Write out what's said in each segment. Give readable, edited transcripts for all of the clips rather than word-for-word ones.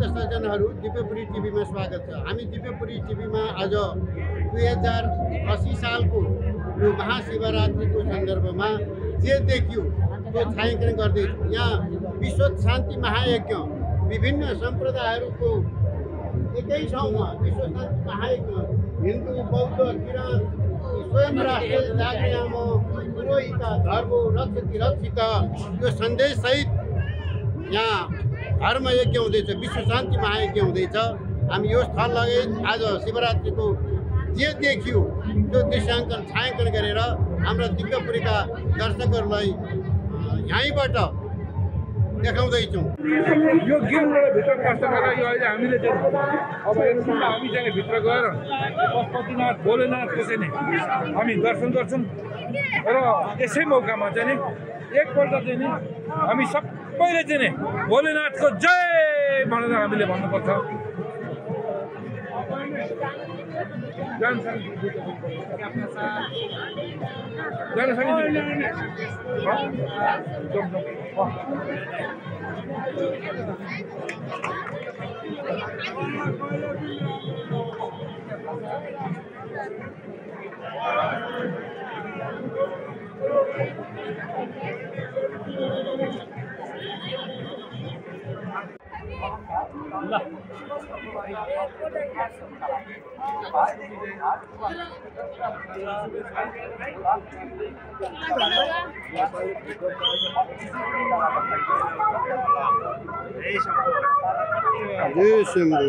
सज्जनहरू दिव्यपुरी टिभीमा स्वागत छ। हामी दिव्यपुरी टिभीमा आज 2080 सालको यो महाशिवरात्रिको सन्दर्भमा जे देखियो त्यो छायाङ्कन गर्दैछौँ। यहाँ विश्व शान्ति महायज्ञ विभिन्न सम्प्रदायहरूको एकै ठाउँमा विश्व शान्ति महायज्ञ हिन्दू बौद्ध किराँत स्वयं राष्ट्र जागृयाम पुरोहित धर्म रक्षति रक्षित यो सन्देशसहित यहाँ धर्म यज्ञ हुँदैछ, विश्व शान्ति महायज्ञ हुँदैछ। हामी यो स्थल लगायत आज शिवरात्रिको जे देखियो त्यो दृश्याङ्कन छायाङ्कन गरेर हाम्रा दिव्यपुरीका दर्शकहरूलाई यहीँबाट देखाउँदैछौँ। यो गिरबाट भित्र कष्ट गरेर यो अहिले हामीले अब एकछिन हामी चाहिँ भित्र गएर पशुपतिनाथ भोलेनाथको चाहिँ नि हामी दर्शन गर्छौँ र यसै मौकामा चाहिँ नि एकपल्ट चाहिँ नि हामी सबैले चाहिँ नि भोलेनाथको जय भनेर हामीले भन्नुपर्छ। जय शंभु।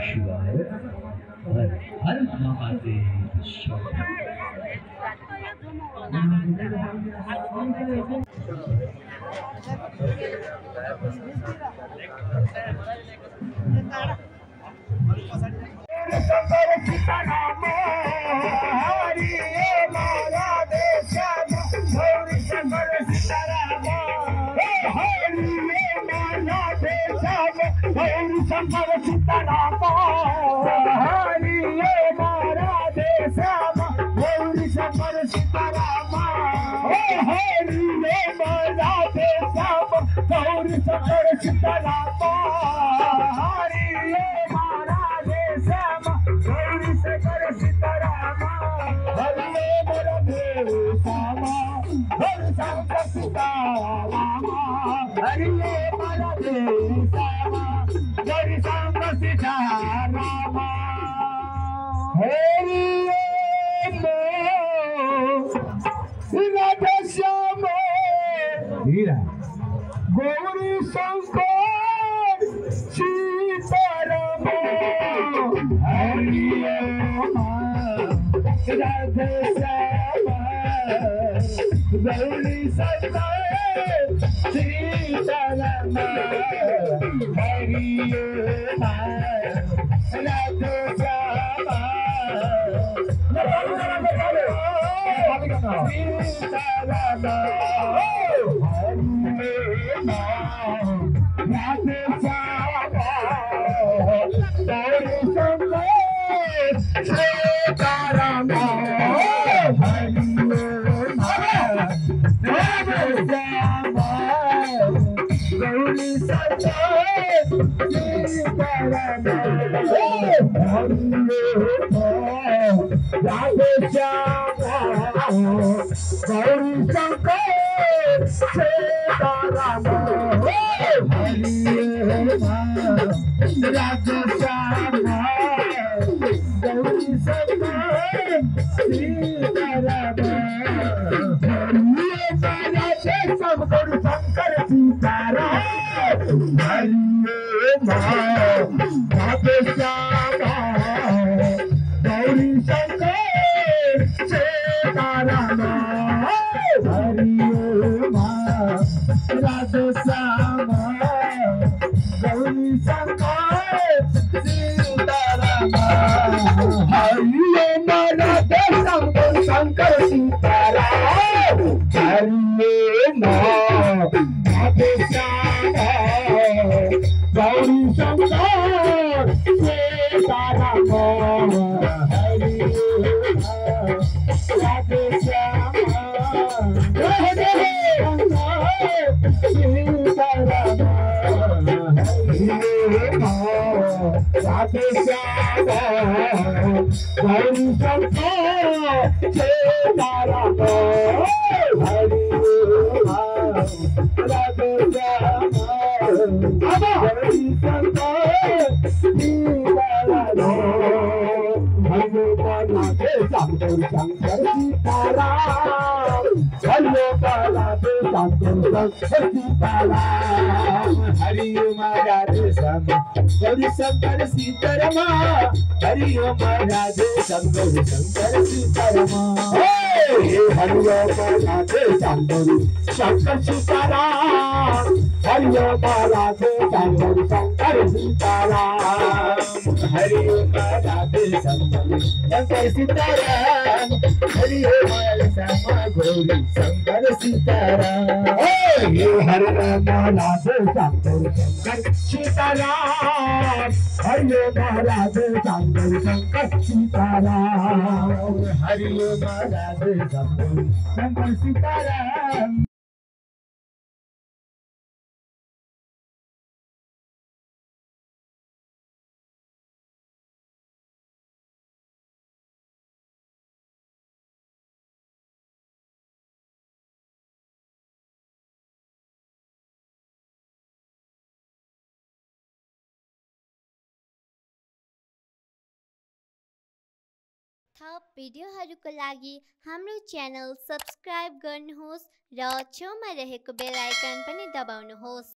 शिवाय हर हर महादेव गौरी शंकर सीताराम हरि राधे श्याम गौरी शंकर सीताराम हरि राधे श्याम सीताराम शंकर सीताराम हरि ओम राधे शंकर शंकर सीताराम हरि ओम राधे शंकर शंकर सीताराम हरि ओम राधे शंकर शंकर सीताराम हरि ओम राधे शंकर शंकर सीताराम हरि ओम श्यामा गौरी शंकर सीताराम हरि ओम राधे शंकर शंकर सीताराम हरि ओम राधे शंकर शंकर सीताराम हरि ओम राधे शंकर शंकर सीताराम। थप भिडियोहरूको लागि हाम्रो च्यानल सब्स्क्राइब गर्नुहोस् र छेउमा रहेको बेल आइकन पनि दबाउनुहोस्।